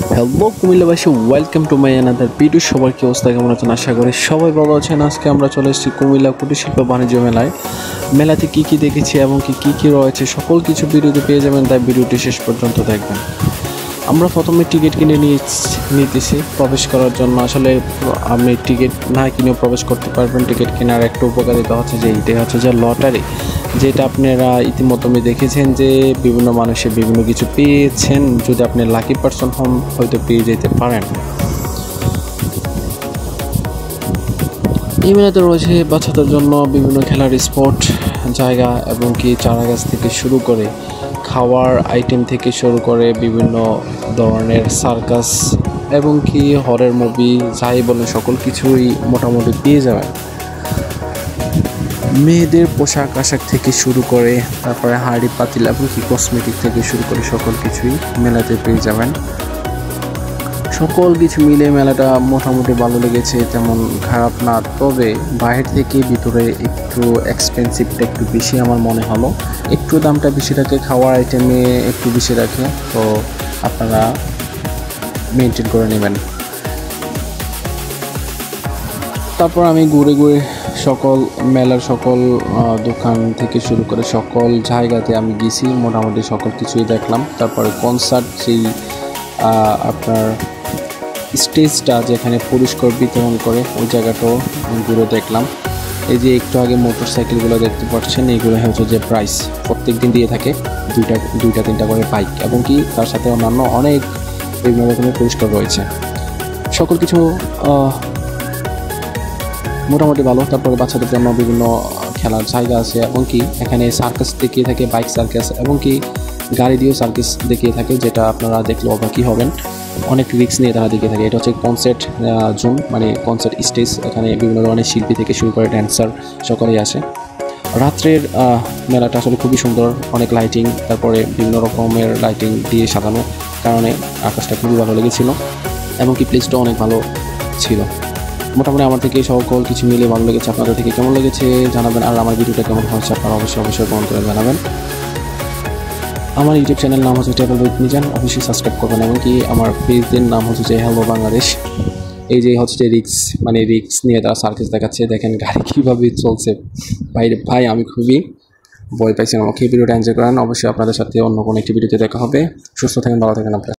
Hello কুমিল্লাবাসী, welcome to my another video. সবার কি অবস্থা, কেমন আছেন? আশা করি সবাই ভালো আছেন। আজকে আমরা চলে এসেছি কুমিল্লা কুটির শিল্প বাণিজ্য মেলায়। মেলাতে কী কী দেখেছি এবং কী কী রয়েছে সকল কিছু ভিডিওতে পেয়ে যাবেন, তাই ভিডিওটি শেষ পর্যন্ত দেখবেন। আমরা প্রথমে টিকিট কিনে নিতেছি প্রবেশ করার জন্য। আসলে আপনি টিকিট না কিনেও প্রবেশ করতে পারবেন। টিকিট কেনার একটা উপকারিতা হচ্ছে যে এইটাই হচ্ছে যে লটারি, যেটা আপনারা ইতিমধ্যে দেখেছেন যে বিভিন্ন মানুষে বিভিন্ন কিছু পেয়েছেন। যদি আপনি লাকি পারসন হন, হয়তো পেয়ে যেতে পারেন। এই মেলাতে রয়েছে বাচ্চাদের জন্য বিভিন্ন খেলার স্পট জায়গা এবং কি চারাগাছ থেকে শুরু করে খাওয়ার আইটেম থেকে শুরু করে বিভিন্ন ধরনের সার্কাস এবং কি হরর মুভি যাই বলেন সকল কিছুই মোটামুটি পেয়ে যাবেন। মেয়েদের পোশাক আশাক থেকে শুরু করে তারপরে হাঁড়ি পাতিল এবং কি কসমেটিক থেকে শুরু করে সকল কিছুই মেলাতে পেয়ে যাবেন। সকল কিছু মিলে মেলাটা মোটামুটি ভালো লেগেছে, তেমন খারাপ না। তবে বাইরে থেকে ভিতরে একটু এক্সপেন্সিভটা একটু বেশি আমার মনে হলো। একটু দামটা বেশি রাখে, খাওয়ার আইটেমে একটু বেশি রাখে, তো আপনারা মেনটেন করে নেবেন। তারপর আমি ঘুরে ঘুরে সকল মেলার সকল দোকান থেকে শুরু করে সকল জায়গাতে আমি গেছি, মোটামুটি সকল কিছুই দেখলাম। তারপরে কনসার্ট যেই আপনার স্টেজটা যেখানে পুরস্কার বিতরণ করে ওই জায়গাটাও ঘুরে দেখলাম। এই যে একটু আগে মোটর সাইকেলগুলো দেখতে পাচ্ছেন, এইগুলো হচ্ছে যে প্রাইস প্রত্যেক দিন দিয়ে থাকে, দুইটা তিনটা করে বাইক এবং কি তার সাথে অন্যান্য অনেক বিভিন্ন রকমের পুরস্কার রয়েছে। সকল কিছু মোটামুটি ভালো। তারপরে বাচ্চাদের জন্য বিভিন্ন খেলার জায়গা আছে এবং কি এখানে সার্কাস দেখিয়ে থাকে, বাইক সার্কাস এবং কি গাড়ি দিয়েও সার্কাস দেখিয়ে থাকে, যেটা আপনারা দেখলে অবাকই হবেন। অনেক রিস্ক নিয়ে তারা দেখিয়ে থাকে। এটা হচ্ছে কনসার্ট জোন, মানে কনসার্ট স্টেজ। এখানে বিভিন্ন ধরনের শিল্পী থেকে শুরু করে ড্যান্সার সকলেই আসে। রাত্রের মেলাটা আসলে খুবই সুন্দর, অনেক লাইটিং, তারপরে বিভিন্ন রকমের লাইটিং দিয়ে সাজানো কারণে আকাশটা খুবই ভালো লেগেছিল এবং কি প্লেসটাও অনেক ভালো ছিল। মোটামুটি আমার থেকে সকল কিছু মিলে ভালো লেগেছে। আপনাদের থেকে কেমন লেগেছে জানাবেন, আর আমার ভিডিওটা কেমন হয়েছে আপনারা অবশ্যই কমেন্ট করে জানাবেন। আমার ইউটিউব চ্যানেল নাম হচ্ছে ট্রাভেল উইথ মিজান, অবশ্যই সাবস্ক্রাইব করবেন এবং কি আমার পেজের নাম হচ্ছে যে হ্যালো বাংলাদেশ। এই যে হচ্ছে রিক্স, মানে রিক্স নিয়ে তারা সার্কাস দেখাচ্ছে, দেখেন গাড়ি কীভাবে চলছে। ভাই আমি খুবই ভয় পাইছিলাম। ওকে, ভিডিওটা এনজয় করেন। অবশ্যই আপনাদের সাথে অন্য কোনো একটি ভিডিওতে দেখা হবে। সুস্থ থাকেন, ভালো থাকেন আপনারা।